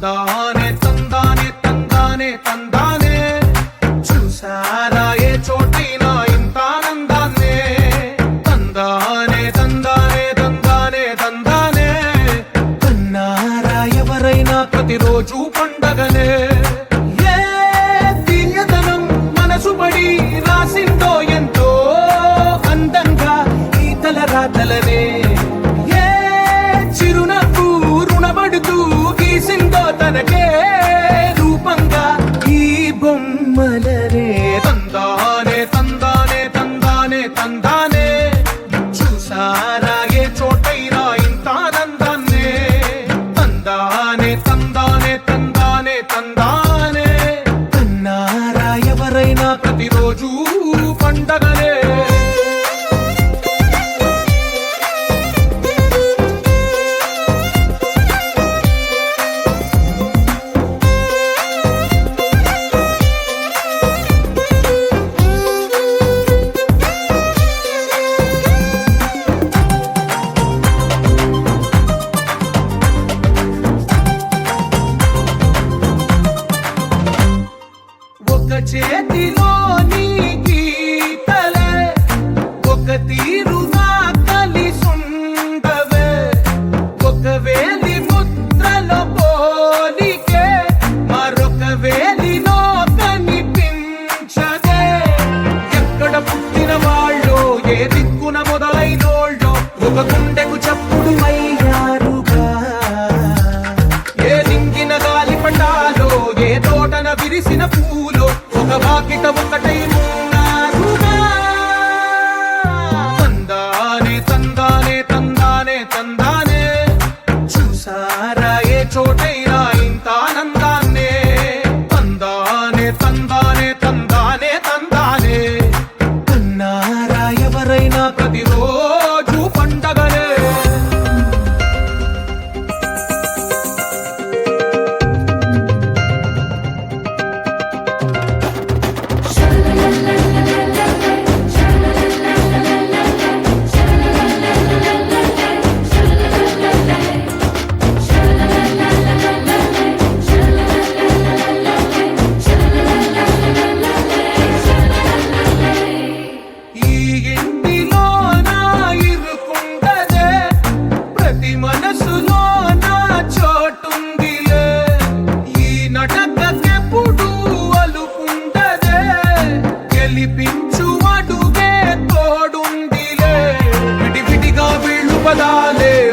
తందానే తందానే తందానే తందానే చూసారా ఏ చోటైనా ఇంత ఆనందాన్నే తందానే తందానే తందానే తందానే కన్నారా ఎవరైనా ప్రతిరోజు పండగనే ఏ తీయదనం మనసు పడి రాసిందో ఎంతో అందంగా ఈ తలరాతలనే తనకే రూపంగా ఈ బొమ్మలనే తందానే తందానే తందానే తందానే చూసారా ఏ చోటైనా ఇంత ఆనందాన్నే తందానే తందానే తందానే తందానే కన్నారా ఎవరైనా ప్రతిరోజు పండగనే చేతిలో నీ గీతలే ఒక తీరుగా కలిసుండవే ఒక వేలి ముద్రలో పోలికే మరొక వేలిలో కనిపించదే ఎక్కడ పుట్టిన వాళ్ళో ఏ దిక్కున మొదలైనోళ్ళో ఒక గుండెకు చప్పుడు అయ్యారుగా ఏ దింగిన గాలి పటాలో ఏ తోటన విరిసిన పూలో ఒక వాకిట ఒకటై ఉన్నారుగా తందానే తందానే తందానే తందానే చూసారా ఏ చోటైనా ఇంత ఆనందాన్నే తందానే తందానే తందానే తందానే కన్నారా ఎవరైనా ప్రతిరోజు పండగనే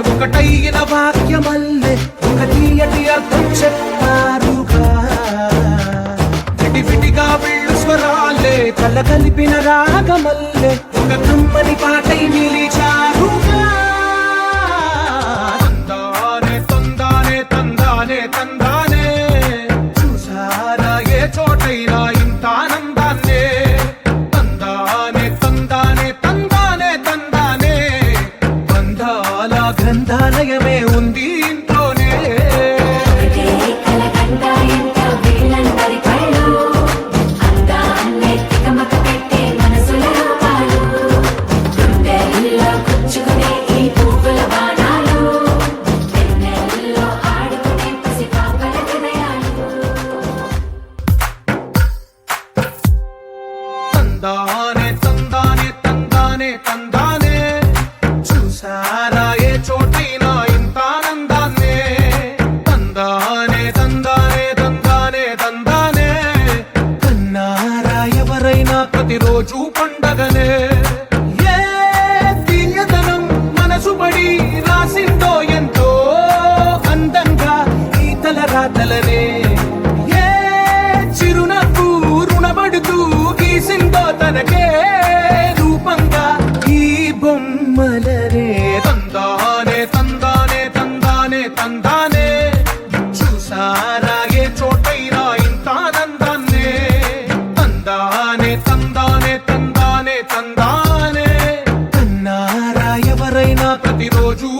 ఒకటైన వాక్యమల్లే ఒక తీయటి అర్థం చెప్పారుగా విడివిడిగా వీళ్ళు స్వరాలే కల కలిపిన రాగమల్లే ఒక కమ్మని పాటై నిలిచారుగా తందానే తందానే తందానే తందానే చూసారా ఏ చోటైనా ఇంత ఆనందాన్నే తందానే తందానే తందానే తందానే బంధాల గ్రంథాలయమే ఉంది ఇంట్లోనే తందానే తందానే తందానే తందానే చూసారా ఏ చోటైనా ఇంత ఆనందాన్నే తందానే తందానే తందానే తందానే కన్నారా ఎవరైనా ప్రతిరోజు పండగనే ఏ తీయదనం మనసు పడి రాసిందో ఎంతో అందంగా ఈ తలరాతలనే ఏ చిరునవ్వు రుణపడుతూ గీసిందో తనకే రూపంగా ఈ బొమ్మలనే తందానే తందానే తందానే తందానే చూసారా ఏ చోటైనా ఇంత ఆనందాన్నే తందానే తందానే తందానే తందానే కన్నారా ఎవరైనా ప్రతిరోజు